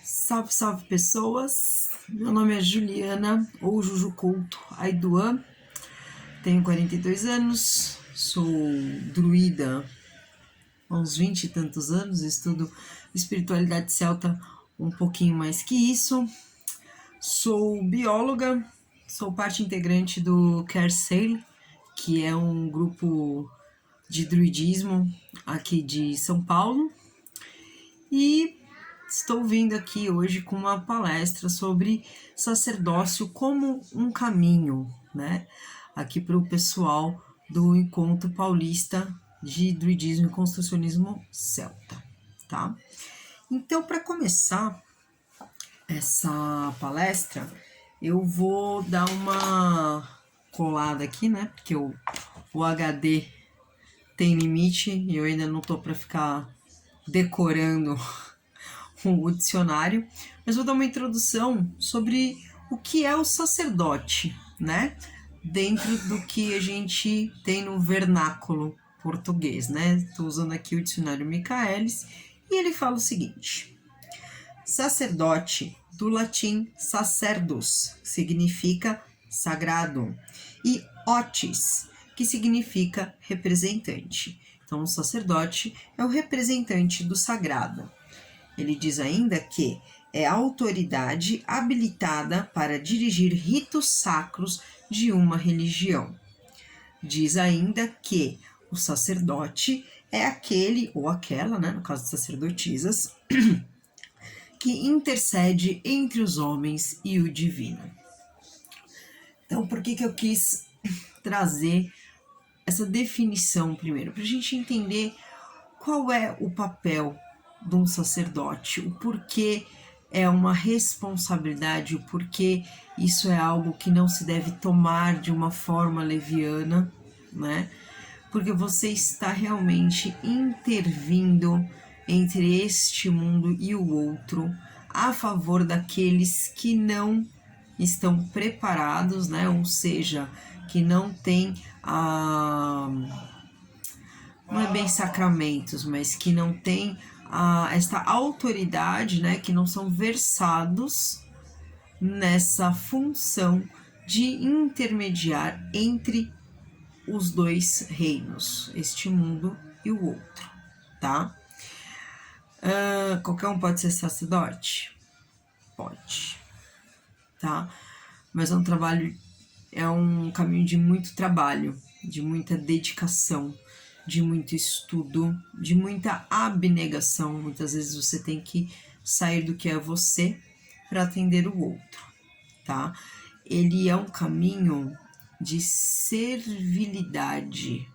Salve, salve pessoas! Meu nome é Juliana, ou Juju Couto Aiduan, tenho 42 anos, sou druida há uns 20 e tantos anos, estudo espiritualidade celta um pouquinho mais que isso, sou bióloga, sou parte integrante do Care que é um grupo de druidismo aqui de São Paulo, e estou vindo aqui hoje com uma palestra sobre sacerdócio como um caminho, né? Aqui para o pessoal do Encontro Paulista de Druidismo e Construcionismo Celta, tá? Então, para começar essa palestra, eu vou dar uma colada aqui, né? Porque o HD tem limite e eu ainda não tô para ficar decorando o dicionário, mas vou dar uma introdução sobre o que é o sacerdote, né? Dentro do que a gente tem no vernáculo português, né? Estou usando aqui o dicionário Michaelis e ele fala o seguinte: sacerdote, do latim sacerdus, significa sagrado, e otis, que significa representante. Então, o sacerdote é o representante do sagrado. Ele diz ainda que é a autoridade habilitada para dirigir ritos sacros de uma religião. Diz ainda que o sacerdote é aquele ou aquela, né, no caso de sacerdotisas, que intercede entre os homens e o divino. Então, por que eu quis trazer essa definição primeiro? Para a gente entender qual é o papel de um sacerdote, o porquê é uma responsabilidade, o porquê isso é algo que não se deve tomar de uma forma leviana, né? Porque você está realmente intervindo entre este mundo e o outro a favor daqueles que não estão preparados, né? Ou seja, que não têm não é bem sacramentos, mas que não tem esta autoridade, né, que não são versados nessa função de intermediar entre os dois reinos, este mundo e o outro, tá? Qualquer um pode ser sacerdote? Pode, tá? Mas é um trabalho, é um caminho de muito trabalho, de muita dedicação, de muito estudo, de muita abnegação. Muitas vezes você tem que sair do que é você para atender o outro, tá? Ele é um caminho de servilidade,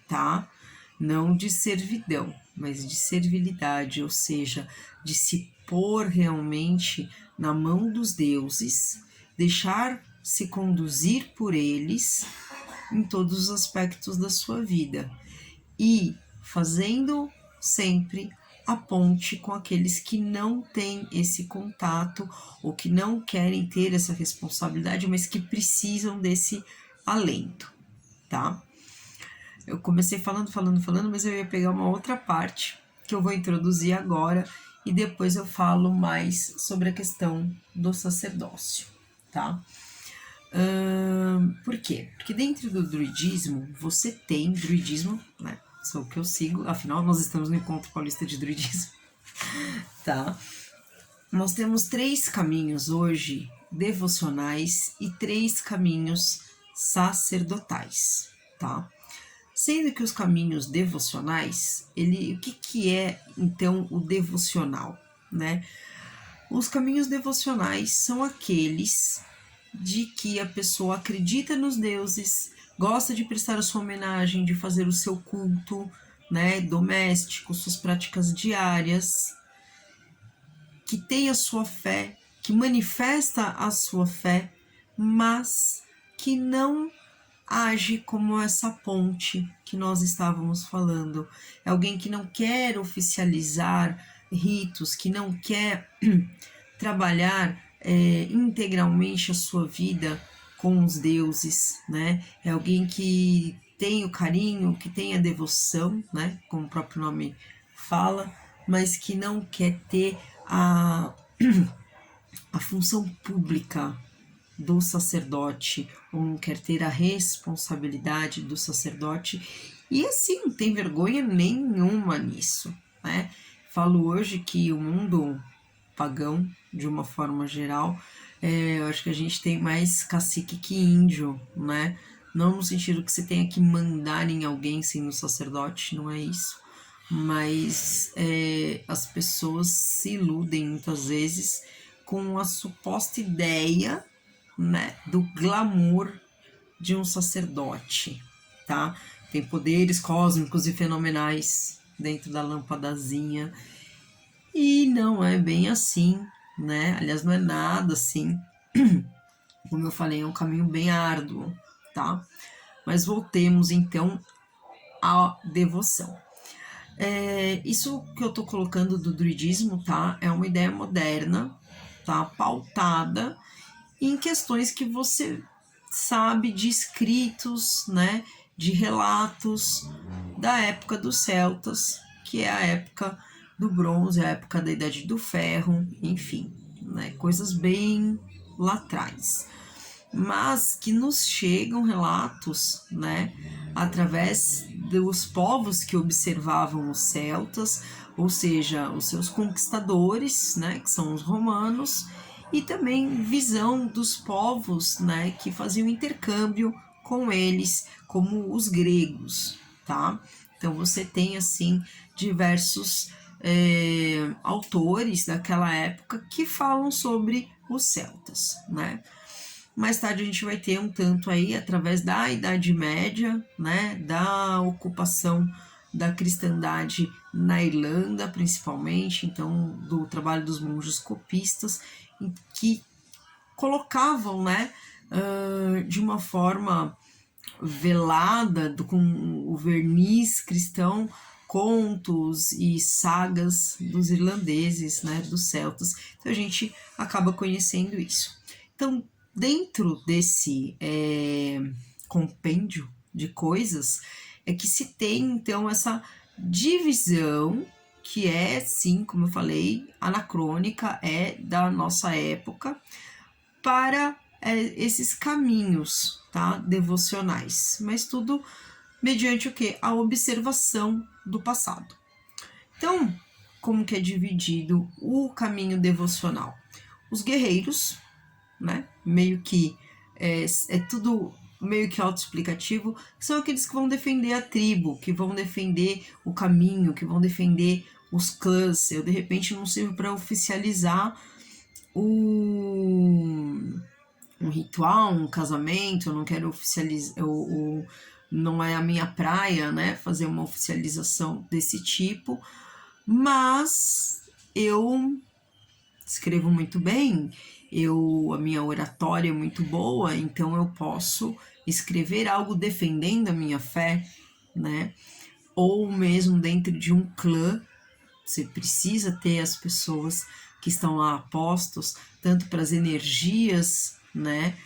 tá? Não de servidão, mas de servilidade, ou seja, de se pôr realmente na mão dos deuses, deixar se conduzir por eles em todos os aspectos da sua vida e fazendo sempre a ponte com aqueles que não têm esse contato ou que não querem ter essa responsabilidade, mas que precisam desse alento, tá? Eu comecei falando, mas eu ia pegar uma outra parte que eu vou introduzir agora e depois eu falo mais sobre a questão do sacerdócio, tá? Por quê? Porque dentro do druidismo, você tem druidismo, né? Sou o que eu sigo, afinal nós estamos no Encontro Paulista de Druidismo, tá? Nós temos 3 caminhos hoje devocionais e 3 caminhos sacerdotais, tá? Sendo que os caminhos devocionais, o que é então o devocional, né? Os caminhos devocionais são aqueles de que a pessoa acredita nos deuses, gosta de prestar a sua homenagem, de fazer o seu culto, né, doméstico, suas práticas diárias, que tem a sua fé, que manifesta a sua fé, mas que não age como essa ponte que nós estávamos falando. É alguém que não quer oficializar ritos, que não quer trabalhar integralmente a sua vida com os deuses, né? É alguém que tem o carinho, que tem a devoção, né? Como o próprio nome fala, mas que não quer ter a função pública do sacerdote, ou não quer ter a responsabilidade do sacerdote, e assim, não tem vergonha nenhuma nisso, né? Falo hoje que o mundo pagão, de uma forma geral, eu acho que a gente tem mais cacique que índio, né? Não no sentido que você tenha que mandar em alguém sendo sacerdote, não é isso. Mas as pessoas se iludem muitas vezes com a suposta ideia, né, do glamour de um sacerdote, tá? Tem poderes cósmicos e fenomenais dentro da lampadazinha, e não é bem assim, né? Aliás, não é nada assim. Como eu falei, é um caminho bem árduo, tá? Mas voltemos então à devoção. Isso que eu tô colocando do druidismo, tá? É uma ideia moderna, tá? Pautada em questões que você sabe de escritos, né? De relatos da época dos celtas, que é a época do bronze, a época da Idade do Ferro, enfim, né? Coisas bem lá atrás. Mas que nos chegam relatos, né, através dos povos que observavam os celtas, ou seja, os seus conquistadores, né, que são os romanos, e também visão dos povos, né, que faziam intercâmbio com eles, como os gregos, tá? Então você tem assim diversos autores daquela época que falam sobre os celtas, né? Mais tarde a gente vai ter um tanto aí através da Idade Média, né, da ocupação da cristandade na Irlanda, principalmente, então do trabalho dos monges copistas, que colocavam, né, de uma forma velada, com o verniz cristão, contos e sagas dos irlandeses, né, dos celtas. Então a gente acaba conhecendo isso. Então, dentro desse compêndio de coisas, é que se tem, então, essa divisão que é, sim, como eu falei, anacrônica, é da nossa época, para esses caminhos, tá, devocionais, mas tudo mediante o quê? A observação do passado. Então, como que é dividido o caminho devocional? Os guerreiros, né, meio que é tudo meio que autoexplicativo, são aqueles que vão defender a tribo, que vão defender o caminho, que vão defender os clãs. Eu, de repente, não sirvo para oficializar um ritual, um casamento, eu não quero oficializar, não é a minha praia, né, fazer uma oficialização desse tipo, mas eu escrevo muito bem, a minha oratória é muito boa, então eu posso escrever algo defendendo a minha fé, né, ou mesmo dentro de um clã, você precisa ter as pessoas que estão lá apostos, tanto para as energias, né,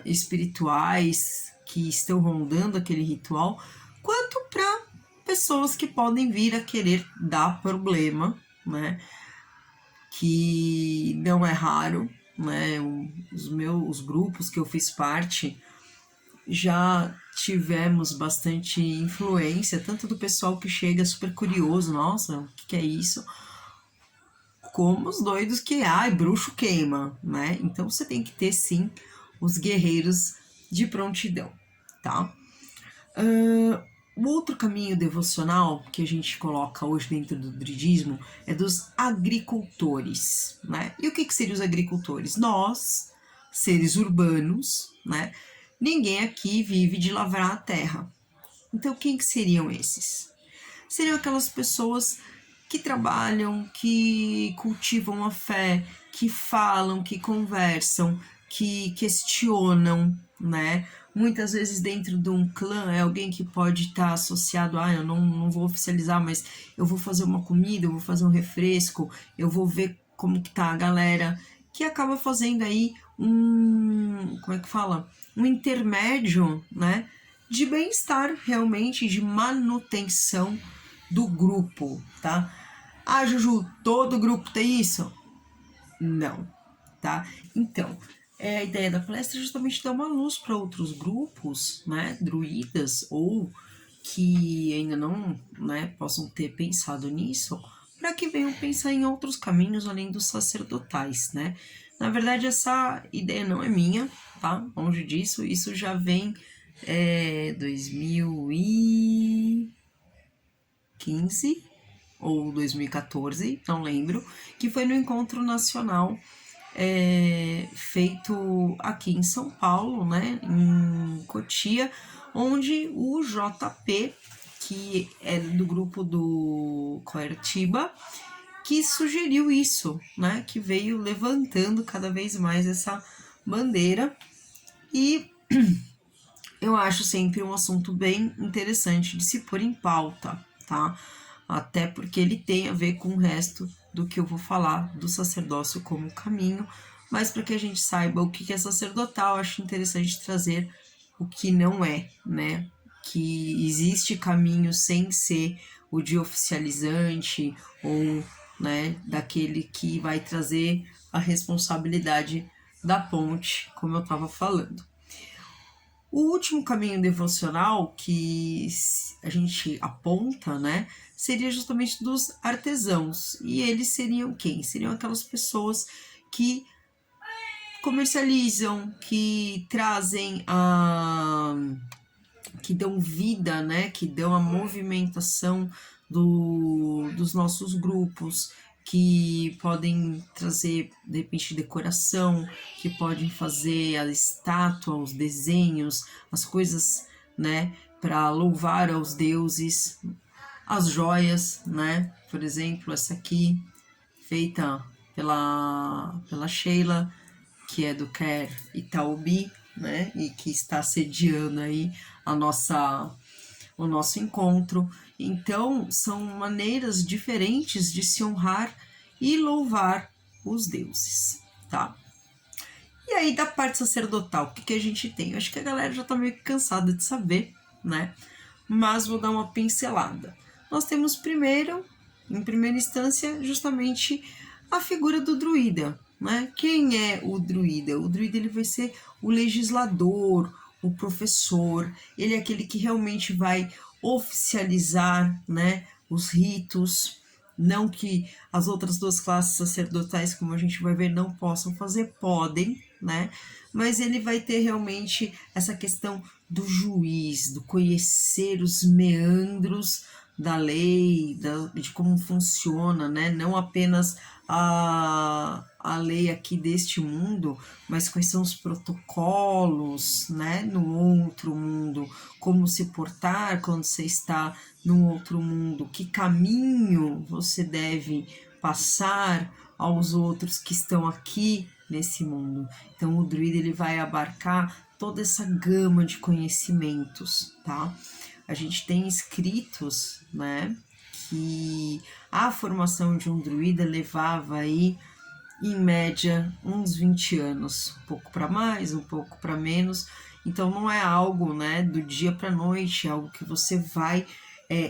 espirituais que estão rondando aquele ritual, quanto para pessoas que podem vir a querer dar problema, né, que não é raro, né, os grupos que eu fiz parte já tivemos bastante influência, tanto do pessoal que chega super curioso, nossa, o que é isso? Como os doidos que, bruxo queima, né? Então você tem que ter, sim, os guerreiros de prontidão, tá? O outro caminho devocional que a gente coloca hoje dentro do druidismo é dos agricultores, né? E o que seriam os agricultores? Nós, seres urbanos, né? Ninguém aqui vive de lavrar a terra. Então, quem que seriam esses? Seriam aquelas pessoas que trabalham, que cultivam a fé, que falam, que conversam, que questionam, né? Muitas vezes dentro de um clã é alguém que pode estar associado a, eu não vou oficializar, mas eu vou fazer uma comida, eu vou fazer um refresco, eu vou ver como que tá a galera, que acaba fazendo aí como é que fala? Um intermédio, né? De bem-estar realmente, de manutenção do grupo, tá? Juju, todo grupo tem isso? Não, tá? Então, a ideia da palestra é justamente dar uma luz para outros grupos, né, druidas, ou que ainda não, né, possam ter pensado nisso, para que venham pensar em outros caminhos além dos sacerdotais, né? Na verdade, essa ideia não é minha, tá? Longe disso, isso já vem 2015 ou 2014, não lembro, que foi no Encontro Nacional feito aqui em São Paulo, né, em Cotia, onde o JP, que é do grupo do Coertiba, que sugeriu isso, né, que veio levantando cada vez mais essa bandeira, e eu acho sempre um assunto bem interessante de se pôr em pauta, tá? Até porque ele tem a ver com o resto do que eu vou falar do sacerdócio como caminho, mas para que a gente saiba o que é sacerdotal, acho interessante trazer o que não é, né? Que existe caminho sem ser o de oficializante ou, né, daquele que vai trazer a responsabilidade da ponte, como eu estava falando. O último caminho devocional que a gente aponta, né, seria justamente dos artesãos. E eles seriam quem? Seriam aquelas pessoas que comercializam, que trazem que dão vida, né, que dão a movimentação dos nossos grupos, que podem trazer, de repente, decoração, que podem fazer a estátua, os desenhos, as coisas, né, para louvar aos deuses, as joias, né, por exemplo, essa aqui, feita pela Sheila, que é do Quer Itaúbi, né, e que está sediando aí o nosso encontro. Então, são maneiras diferentes de se honrar e louvar os deuses, tá? E aí, da parte sacerdotal, o que a gente tem? Eu acho que a galera já tá meio cansada de saber, né? Mas vou dar uma pincelada. Nós temos primeiro, em primeira instância, justamente a figura do druida, né? Quem é o druida? O druida ele vai ser o legislador, o professor, ele é aquele que realmente vai oficializar, né, os ritos, não que as outras duas classes sacerdotais, como a gente vai ver, não possam fazer, podem, né, mas ele vai ter realmente essa questão do juiz, do conhecer os meandros da lei, de como funciona, né, não apenas a lei aqui deste mundo, mas quais são os protocolos, né, no outro mundo, como se portar quando você está no outro mundo, que caminho você deve passar aos outros que estão aqui nesse mundo. Então o druida ele vai abarcar toda essa gama de conhecimentos, tá? A gente tem escritos, né, que a formação de um druida levava aí, em média, uns 20 anos, um pouco para mais, um pouco para menos. Então não é algo, né, do dia para noite, é algo que você vai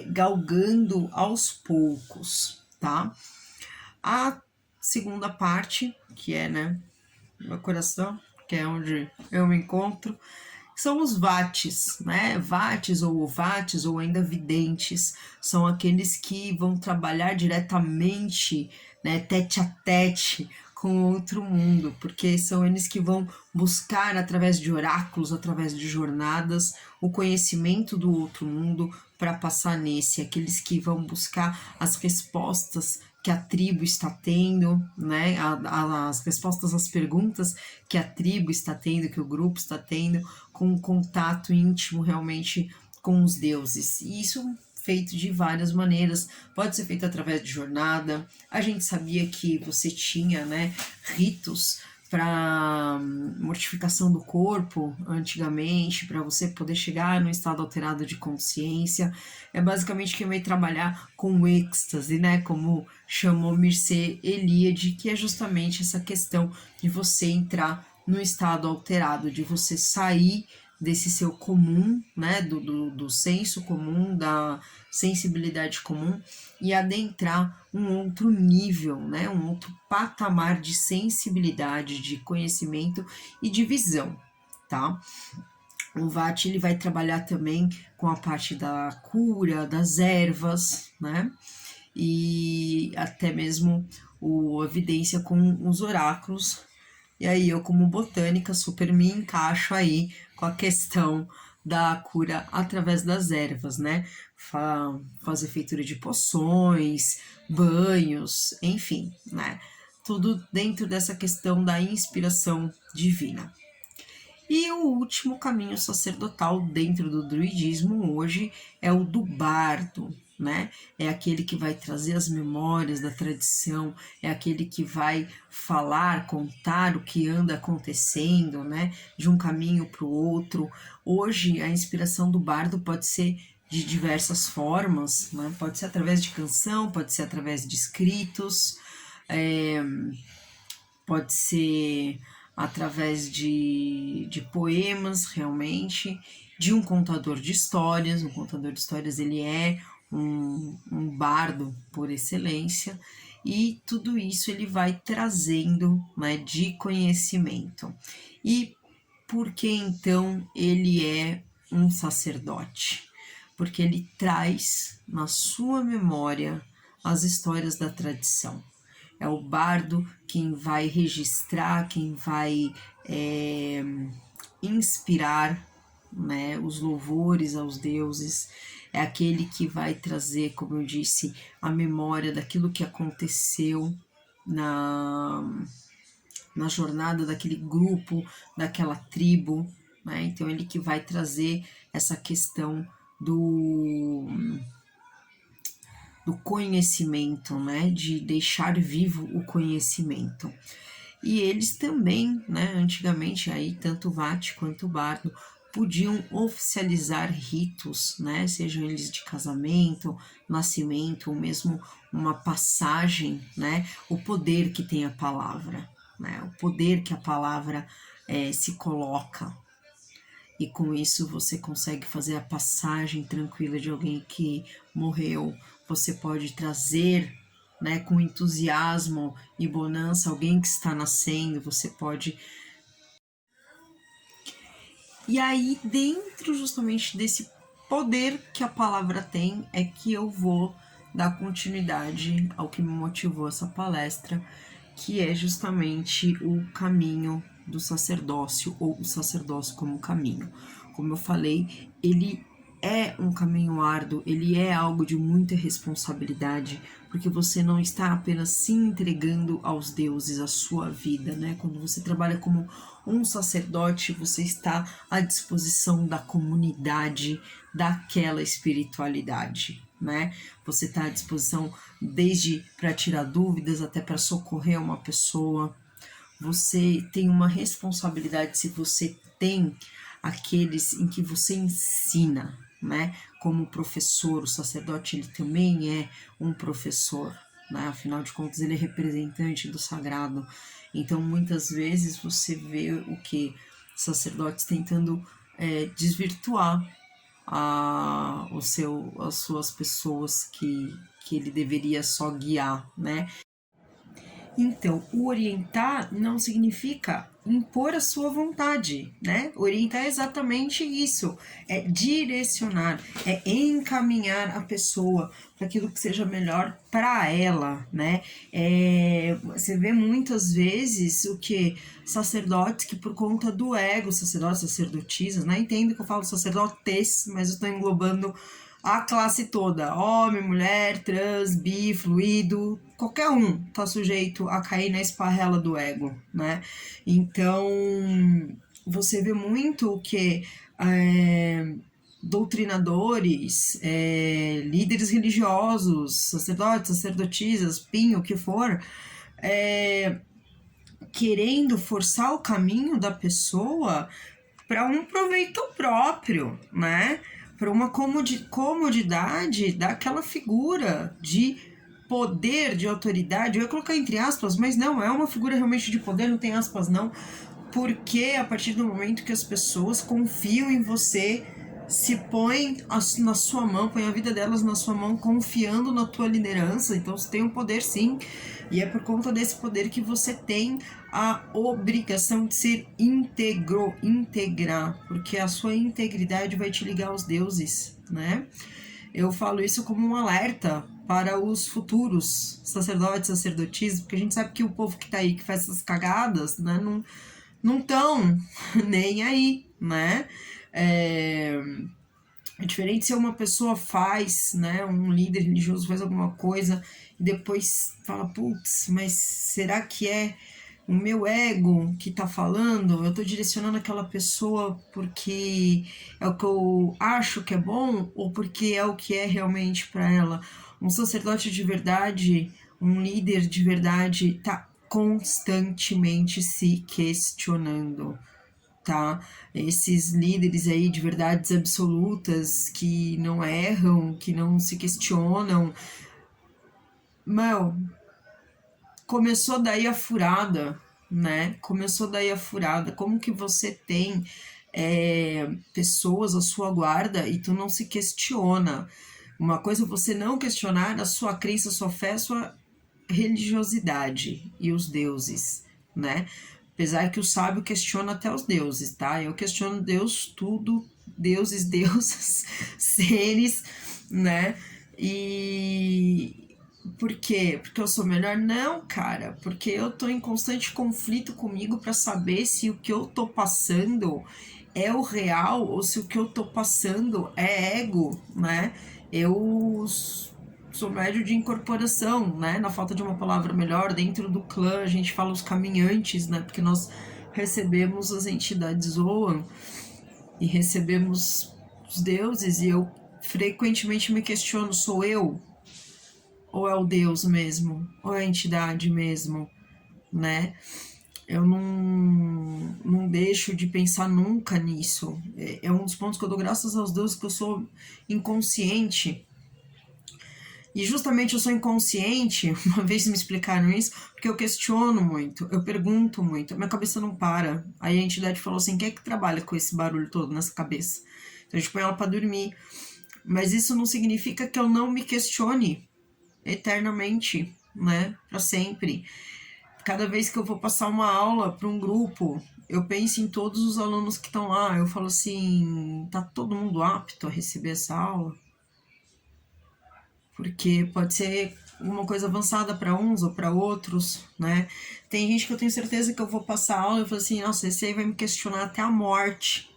galgando aos poucos, tá? A segunda parte, que é, né, meu coração, que é onde eu me encontro, são os vates, né? Vates ou ovates ou ainda videntes, são aqueles que vão trabalhar diretamente, né, tete a tete com outro mundo, porque são eles que vão buscar através de oráculos, através de jornadas, o conhecimento do outro mundo para passar nesse, aqueles que vão buscar as respostas que a tribo está tendo, né, as respostas às perguntas que a tribo está tendo, que o grupo está tendo, com um contato íntimo realmente com os deuses. E isso feito de várias maneiras, pode ser feito através de jornada. A gente sabia que você tinha, né, ritos para mortificação do corpo antigamente, para você poder chegar no estado alterado de consciência. É basicamente quem vai trabalhar com o êxtase, né, como chamou Mircea Eliade, que é justamente essa questão de você entrar no estado alterado, de você sair desse seu comum, né, do senso comum, da sensibilidade comum, e adentrar um outro nível, né, um outro patamar de sensibilidade, de conhecimento e de visão, tá? O Vata, ele vai trabalhar também com a parte da cura, das ervas, né? E até mesmo a evidência com os oráculos. E aí eu, como botânica, super me encaixo aí com a questão da cura através das ervas, né? Fazer feitura de poções, banhos, enfim, né? Tudo dentro dessa questão da inspiração divina. E o último caminho sacerdotal dentro do druidismo hoje é o do bardo, né? É aquele que vai trazer as memórias da tradição, é aquele que vai falar, contar o que anda acontecendo, né? De um caminho para o outro. Hoje, a inspiração do bardo pode ser de diversas formas, né? Pode ser através de canção, pode ser através de escritos, pode ser através de poemas, realmente, de um contador de histórias. Um contador de histórias, ele é um bardo por excelência, e tudo isso ele vai trazendo, né, de conhecimento. E por que então ele é um sacerdote? Porque ele traz na sua memória as histórias da tradição. É o bardo quem vai registrar, quem vai inspirar, né, os louvores aos deuses. É aquele que vai trazer, como eu disse, a memória daquilo que aconteceu na jornada daquele grupo, daquela tribo, né? Então ele que vai trazer essa questão do conhecimento, né, de deixar vivo o conhecimento. E eles também, né, antigamente, aí, tanto o Vata quanto o bardo podiam oficializar ritos, né, sejam eles de casamento, nascimento, ou mesmo uma passagem, né, o poder que tem a palavra, né, o poder que a palavra se coloca. E com isso você consegue fazer a passagem tranquila de alguém que morreu. Você pode trazer, né, com entusiasmo e bonança alguém que está nascendo. Você pode. E aí, dentro justamente desse poder que a palavra tem, é que eu vou dar continuidade ao que me motivou essa palestra, que é justamente o caminho do sacerdócio, ou o sacerdócio como caminho. Como eu falei, ele é um caminho árduo, ele é algo de muita responsabilidade, porque você não está apenas se entregando aos deuses a sua vida, né? Quando você trabalha como um sacerdote, você está à disposição da comunidade, daquela espiritualidade, né? Você está à disposição desde para tirar dúvidas até para socorrer uma pessoa. Você tem uma responsabilidade se você tem aqueles em que você ensina, né? Como professor, o sacerdote ele também é um professor, né? Afinal de contas ele é representante do sagrado. Então muitas vezes você vê o que sacerdotes tentando desvirtuar as suas pessoas que ele deveria só guiar, né? Então, o orientar não significa impor a sua vontade, né? Orientar é exatamente isso, é direcionar, é encaminhar a pessoa para aquilo que seja melhor para ela, né? Você vê muitas vezes o que sacerdotes que por conta do ego, sacerdotes, sacerdotisas, né? Entendo que eu falo sacerdotes, mas eu estou englobando a classe toda, homem, mulher, trans, bi, fluido, qualquer um tá sujeito a cair na esparrela do ego, né? Então, você vê muito o que doutrinadores, líderes religiosos, sacerdotes, sacerdotisas, pinho, o que for, querendo forçar o caminho da pessoa para um proveito próprio, né? Para uma comodidade daquela figura de poder, de autoridade. Eu ia colocar entre aspas, mas não, é uma figura realmente de poder, não tem aspas não, Porque a partir do momento que as pessoas confiam em você, se põem na sua mão, põem a vida delas na sua mão, confiando na tua liderança, então você tem um poder sim, e é por conta desse poder que você tem a obrigação de ser íntegro, integrar, porque a sua integridade vai te ligar aos deuses, né? Eu falo isso como um alerta para os futuros sacerdotes, sacerdotisas, porque a gente sabe que o povo que tá aí, que faz essas cagadas, né, não estão nem aí, né? É diferente se uma pessoa faz, né, um líder religioso faz alguma coisa e depois fala, putz, mas será que é o meu ego que tá falando? Eu tô direcionando aquela pessoa porque é o que eu acho que é bom ou porque é o que é realmente para ela? Um sacerdote de verdade, um líder de verdade, tá constantemente se questionando, tá? Esses líderes aí de verdades absolutas que não erram, que não se questionam. Meu, começou daí a furada, né? Começou daí a furada. Como que você tem pessoas à sua guarda e tu não se questiona? Uma coisa é você não questionar a sua crença, a sua fé, a sua religiosidade e os deuses, né? Apesar que o sábio questiona até os deuses, tá? Eu questiono Deus, tudo, deuses, deusas, seres, né? E por quê? Porque eu sou melhor? Não, cara, porque eu tô em constante conflito comigo para saber se o que eu tô passando é o real ou se o que eu tô passando é ego, né? Eu sou médio de incorporação, né? Na falta de uma palavra melhor, dentro do clã a gente fala os caminhantes, né? Porque nós recebemos as entidades Zoan e recebemos os deuses, e eu frequentemente me questiono, sou eu? Ou é o Deus mesmo? Ou é a entidade mesmo? Né? Eu não deixo de pensar nunca nisso. É um dos pontos que eu dou graças aos deuses, que eu sou inconsciente. E justamente eu sou inconsciente, uma vez me explicaram isso, porque eu questiono muito, eu pergunto muito, minha cabeça não para. Aí a entidade falou assim, quem é que trabalha com esse barulho todo nessa cabeça? Então a gente põe ela para dormir. Mas isso não significa que eu não me questione eternamente, né? Para sempre. Cada vez que eu vou passar uma aula para um grupo, eu penso em todos os alunos que estão lá. Eu falo assim, tá todo mundo apto a receber essa aula? Porque pode ser uma coisa avançada para uns ou para outros, né? Tem gente que eu tenho certeza que eu vou passar aula e eu falo assim, nossa, esse aí vai me questionar até a morte.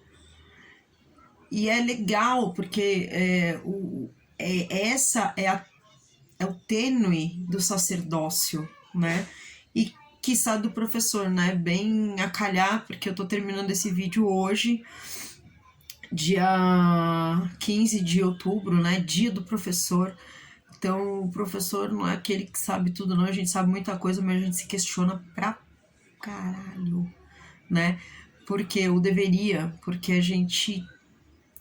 E é legal, porque essa é o tênue do sacerdócio, né? E quiçá do professor, né? Bem a calhar, porque eu tô terminando esse vídeo hoje, dia 15 de outubro, né? Dia do professor. Então, o professor não é aquele que sabe tudo, não. A gente sabe muita coisa, mas a gente se questiona pra caralho, né? Porque eu deveria, porque a gente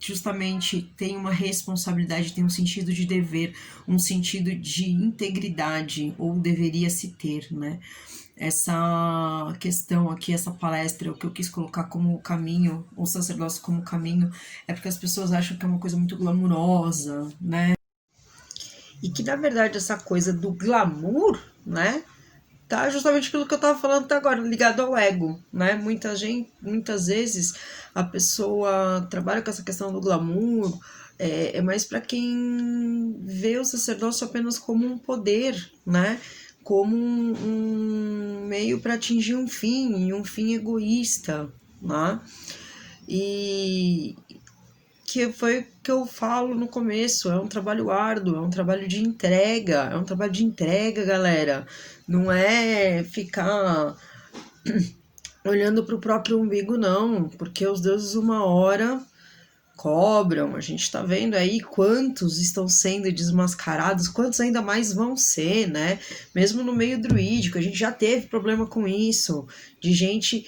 justamente tem uma responsabilidade, tem um sentido de dever, um sentido de integridade, ou deveria se ter, né? Essa questão aqui, essa palestra, o que eu quis colocar como caminho, o sacerdócio como caminho, é porque as pessoas acham que é uma coisa muito glamurosa, né? E que, na verdade, essa coisa do glamour, né, tá justamente aquilo que eu tava falando até agora, ligado ao ego, né? Muitas vezes a pessoa trabalha com essa questão do glamour, é mais para quem vê o sacerdócio apenas como um poder, né? Como um meio para atingir um fim egoísta, né? E, que foi o que eu falo no começo, é um trabalho árduo, é um trabalho de entrega, galera. Não é ficar olhando para o próprio umbigo, não, porque os deuses uma hora cobram, a gente tá vendo aí quantos estão sendo desmascarados, quantos ainda mais vão ser, né? Mesmo no meio druídico, a gente já teve problema com isso, de gente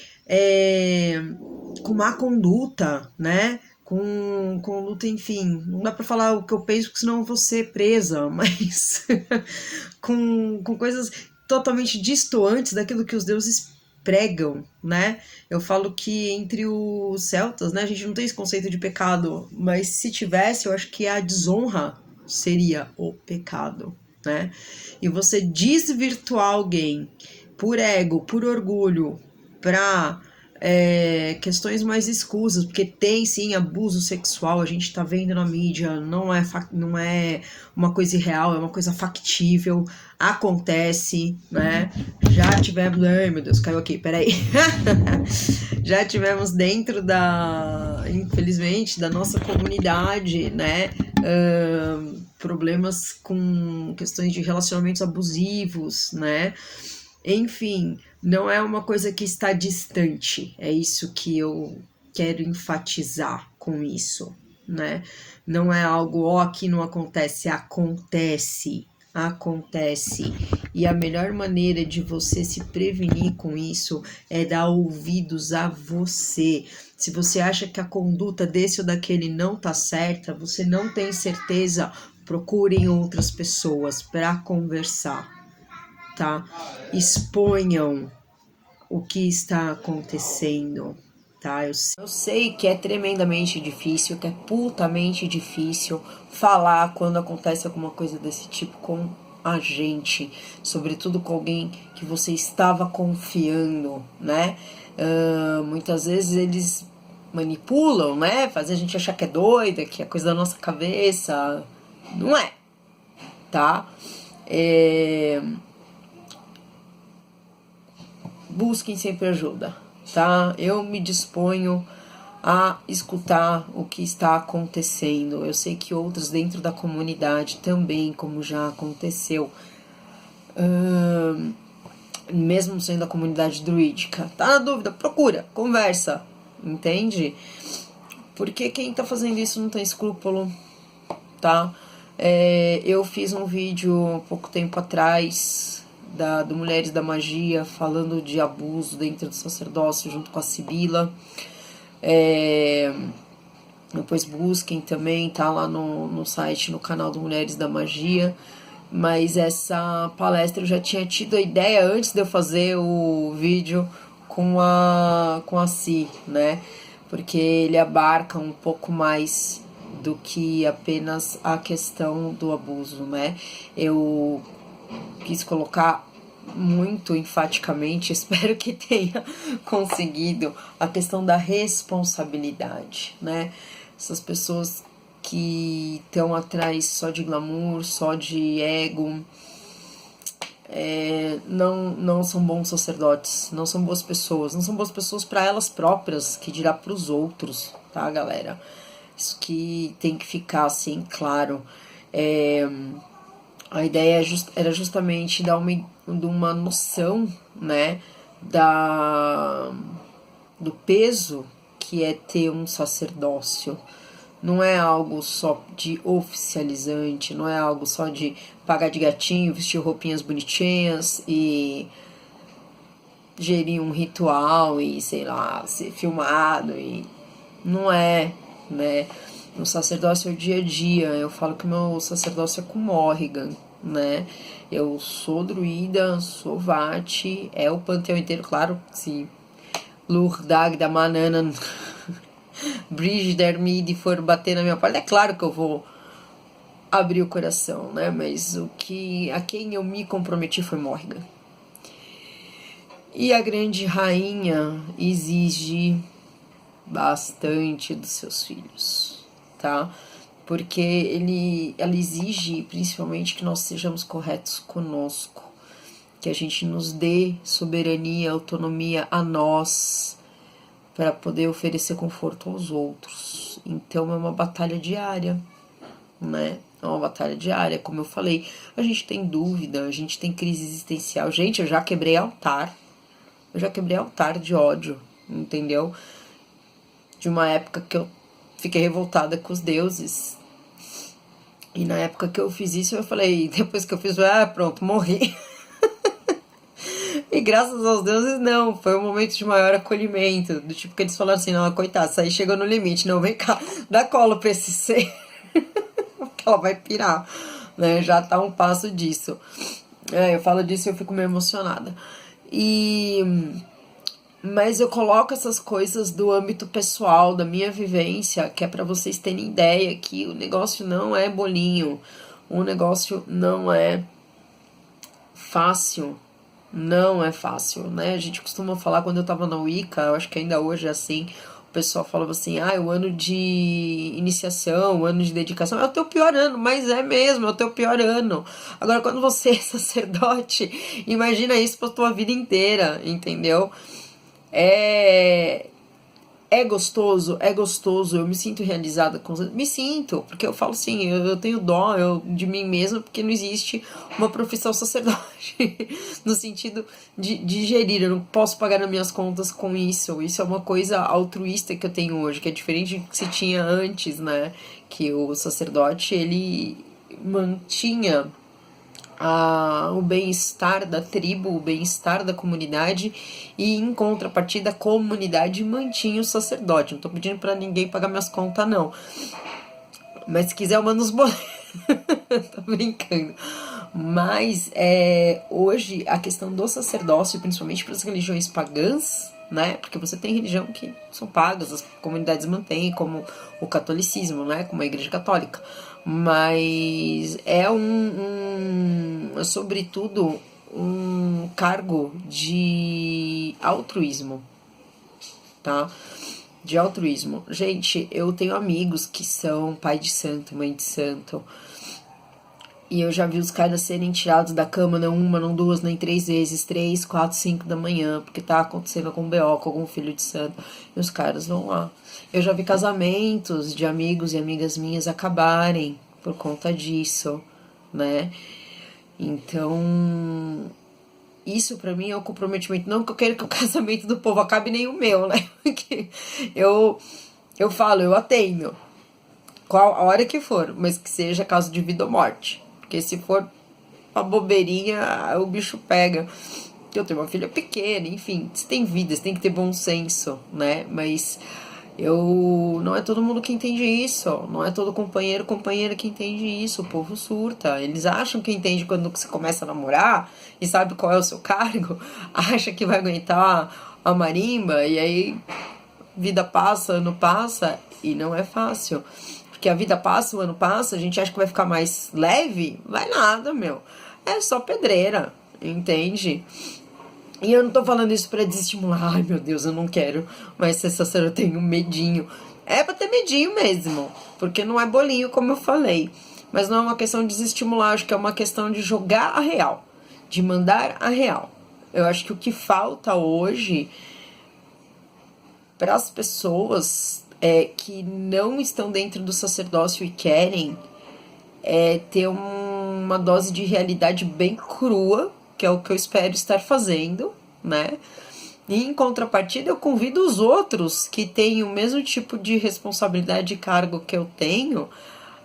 com má conduta, né? Com luta, enfim, não dá pra falar o que eu penso, porque senão eu vou ser presa, mas com coisas totalmente distantes daquilo que os deuses pregam, né? Eu falo que entre os celtas, né, a gente não tem esse conceito de pecado, mas se tivesse, eu acho que a desonra seria o pecado, né? E você desvirtuar alguém por ego, por orgulho, para questões mais escusas, porque tem sim abuso sexual, a gente tá vendo na mídia, não é uma coisa irreal, é uma coisa factível, acontece, né? Já tivemos. Ai meu Deus, caiu aqui, peraí. Já tivemos dentro infelizmente, da nossa comunidade, né? Problemas com questões de relacionamentos abusivos, né? Enfim, não é uma coisa que está distante, é isso que eu quero enfatizar com isso, né? Não é algo, ó, que não acontece, acontece, acontece. E a melhor maneira de você se prevenir com isso é dar ouvidos a você. Se você acha que a conduta desse ou daquele não tá certa, você não tem certeza, procurem outras pessoas para conversar, tá? Exponham o que está acontecendo, tá? Eu sei que é tremendamente difícil, que é putamente difícil falar quando acontece alguma coisa desse tipo com a gente, sobretudo com alguém que você estava confiando, né? Muitas vezes eles manipulam, né? Fazem a gente achar que é doida, que é coisa da nossa cabeça. Não é, tá? Busquem sempre ajuda, tá? Eu me disponho a escutar o que está acontecendo. Eu sei que outros dentro da comunidade também, como já aconteceu, mesmo sendo a comunidade druídica. Tá na dúvida? Procura, conversa, entende? Porque quem tá fazendo isso não tem escrúpulo, tá? Eu fiz um vídeo há pouco tempo atrás do Mulheres da Magia, falando de abuso dentro do sacerdócio junto com a Sibila. Depois busquem também, tá lá no site, no canal do Mulheres da Magia. Mas essa palestra eu já tinha tido a ideia antes de eu fazer o vídeo com a Si, né? Porque ele abarca um pouco mais do que apenas a questão do abuso, né? Eu quis colocar muito enfaticamente, espero que tenha conseguido, a questão da responsabilidade, né? Essas pessoas que estão atrás só de glamour, só de ego, não são bons sacerdotes, não são boas pessoas, não são boas pessoas para elas próprias, que dirá para os outros, tá, galera? Isso que tem que ficar assim claro. A ideia era justamente dar uma noção, né, do peso que é ter um sacerdócio. Não é algo só de oficializante, não é algo só de pagar de gatinho, vestir roupinhas bonitinhas e gerir um ritual e, sei lá, ser filmado. E não é, né? No sacerdócio é o dia a dia. Eu falo que o meu sacerdócio é com Morrigan, né? Eu sou druida, sou Vati, é o panteão inteiro, claro, se Lurdag da Manana Bridge Dermide for bater na minha porta, é claro que eu vou abrir o coração, né? Mas a quem eu me comprometi foi Morrigan. E a grande rainha exige bastante dos seus filhos, tá? Porque ela exige principalmente que nós sejamos corretos conosco, que a gente nos dê soberania, autonomia a nós, para poder oferecer conforto aos outros. Então é uma batalha diária, né? É uma batalha diária, como eu falei. A gente tem dúvida, a gente tem crise existencial. Gente, eu já quebrei altar. Eu já quebrei altar de ódio, entendeu? De uma época que eu fiquei revoltada com os deuses. E na época que eu fiz isso, eu falei, depois que eu fiz, pronto, morri. E graças aos deuses, não, foi um momento de maior acolhimento, do tipo que eles falaram assim, não, coitada, isso aí chegou no limite, não, vem cá, dá colo pra esse ser, porque ela vai pirar, né, já tá um passo disso. Eu falo disso e eu fico meio emocionada. E Mas eu coloco essas coisas do âmbito pessoal, da minha vivência, que é para vocês terem ideia que o negócio não é bolinho, o negócio não é fácil, não é fácil, né? A gente costuma falar, quando eu tava na Wicca, eu acho que ainda hoje é assim, o pessoal falava assim, o ano de iniciação, o ano de dedicação é o teu pior ano, mas é mesmo, é o teu pior ano. Agora, quando você é sacerdote, imagina isso pra tua vida inteira, entendeu? É, é gostoso, eu me sinto realizada com me sinto, porque eu falo assim, eu tenho dó de mim mesma, porque não existe uma profissão sacerdote, no sentido de gerir, eu não posso pagar as minhas contas com isso é uma coisa altruísta que eu tenho hoje, que é diferente do que se tinha antes, né, que o sacerdote, ele mantinha o bem-estar da tribo, o bem-estar da comunidade, e em contrapartida a comunidade mantinha o sacerdote. Não tô pedindo para ninguém pagar minhas contas, não. Mas se quiser, eu mando os boletos. Tô brincando. Mas hoje a questão do sacerdócio, principalmente para as religiões pagãs, né? Porque você tem religião que são pagas, as comunidades mantêm, como o catolicismo, né? Como a Igreja Católica. Mas é sobretudo, um cargo de altruísmo, tá? De altruísmo. Gente, eu tenho amigos que são pai de santo, mãe de santo, e eu já vi os caras serem tirados da cama, não uma, não duas, nem 3 vezes, 3, 4, 5 da manhã, porque tá acontecendo algum BO com algum filho de santo, e os caras vão lá. Eu já vi casamentos de amigos e amigas minhas acabarem por conta disso, né? Então, isso pra mim é um comprometimento. Não que eu quero que o casamento do povo acabe, nem o meu, né? Porque eu falo, eu atendo, qual a hora que for, mas que seja caso de vida ou morte. Porque se for uma bobeirinha, o bicho pega. Eu tenho uma filha pequena, enfim, você tem vida, você tem que ter bom senso, né? Mas não é todo mundo que entende isso, não é todo companheira que entende isso, o povo surta. Eles acham que entende quando você começa a namorar e sabe qual é o seu cargo, acha que vai aguentar a marimba, e aí vida passa, ano passa, e não é fácil. Porque a vida passa, o ano passa, a gente acha que vai ficar mais leve, vai nada, meu. É só pedreira, entende? E eu não tô falando isso pra desestimular, ai meu Deus, eu não quero mais ser sacerdote, eu tenho medinho. É pra ter medinho mesmo, porque não é bolinho, como eu falei. Mas não é uma questão de desestimular, acho que é uma questão de jogar a real, de mandar a real. Eu acho que o que falta hoje para as pessoas que não estão dentro do sacerdócio e querem ter uma dose de realidade bem crua, que é o que eu espero estar fazendo, né? E em contrapartida, eu convido os outros que têm o mesmo tipo de responsabilidade e cargo que eu tenho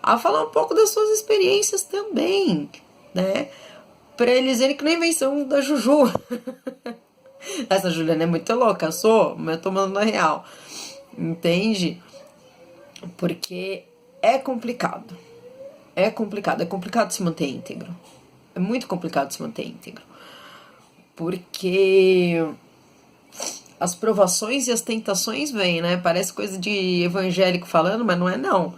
a falar um pouco das suas experiências também, né? Para eles verem que não é invenção da Juju. Essa Juliana é muito louca, eu sou, mas eu tô mandando na real. Entende? Porque é complicado. É complicado se manter íntegro. É muito complicado se manter íntegro. Porque as provações e as tentações vêm, né? Parece coisa de evangélico falando, mas não é não.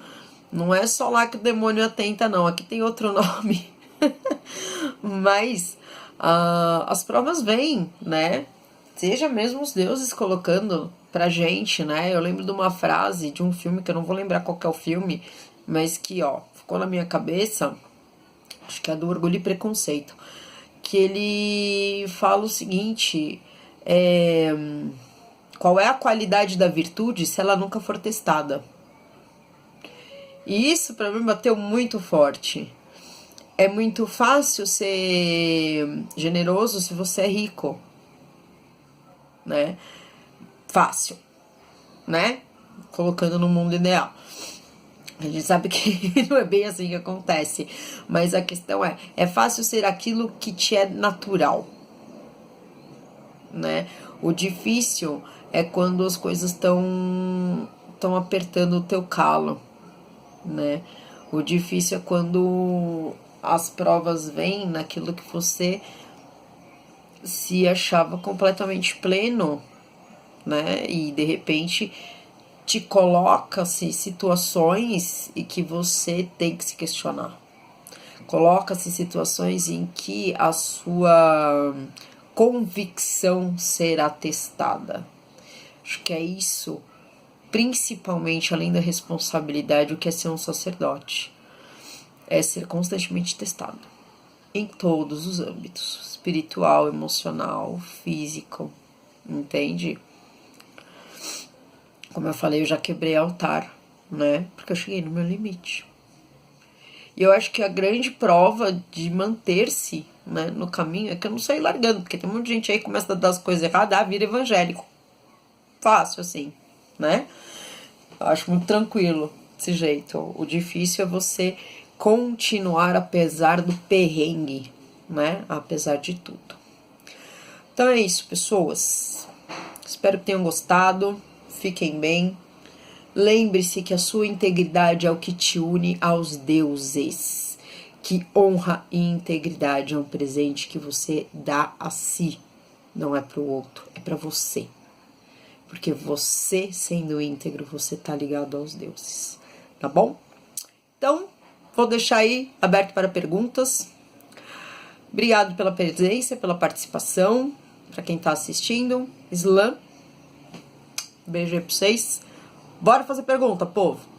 Não é só lá que o demônio atenta, não. Aqui tem outro nome. Mas as provas vêm, né? Seja mesmo os deuses colocando pra gente, né? Eu lembro de uma frase de um filme, que eu não vou lembrar qual que é o filme, mas que, ficou na minha cabeça, acho que é do Orgulho e Preconceito, que ele fala o seguinte, qual é a qualidade da virtude se ela nunca for testada? E isso pra mim bateu muito forte. É muito fácil ser generoso se você é rico, né? Fácil, né? Colocando no mundo ideal. A gente sabe que não é bem assim que acontece. Mas a questão é fácil ser aquilo que te é natural, né? O difícil é quando as coisas estão apertando o teu calo, né? O difícil é quando as provas vêm naquilo que você se achava completamente pleno, né? E de repente te coloca-se situações em que você tem que se questionar. Coloca-se situações em que a sua convicção será testada. Acho que é isso, principalmente além da responsabilidade, o que é ser um sacerdote. É ser constantemente testado. Em todos os âmbitos. Espiritual, emocional, físico. Entende? Como eu falei, eu já quebrei altar, né? Porque eu cheguei no meu limite. E eu acho que a grande prova de manter-se, né, no caminho é que eu não saí largando, porque tem muita gente aí que começa a dar as coisas erradas, vira evangélico. Fácil, assim, né? Eu acho muito tranquilo desse jeito. O difícil é você continuar apesar do perrengue, né? Apesar de tudo. Então é isso, pessoas. Espero que tenham gostado. Fiquem bem. Lembre-se que a sua integridade é o que te une aos deuses. Que honra e integridade é um presente que você dá a si. Não é pro outro, é pra você. Porque você, sendo íntegro, você tá ligado aos deuses. Tá bom? Então, vou deixar aí aberto para perguntas. Obrigado pela presença, pela participação. Para quem tá assistindo. Slam. Beijo aí pra vocês. Bora fazer pergunta, povo.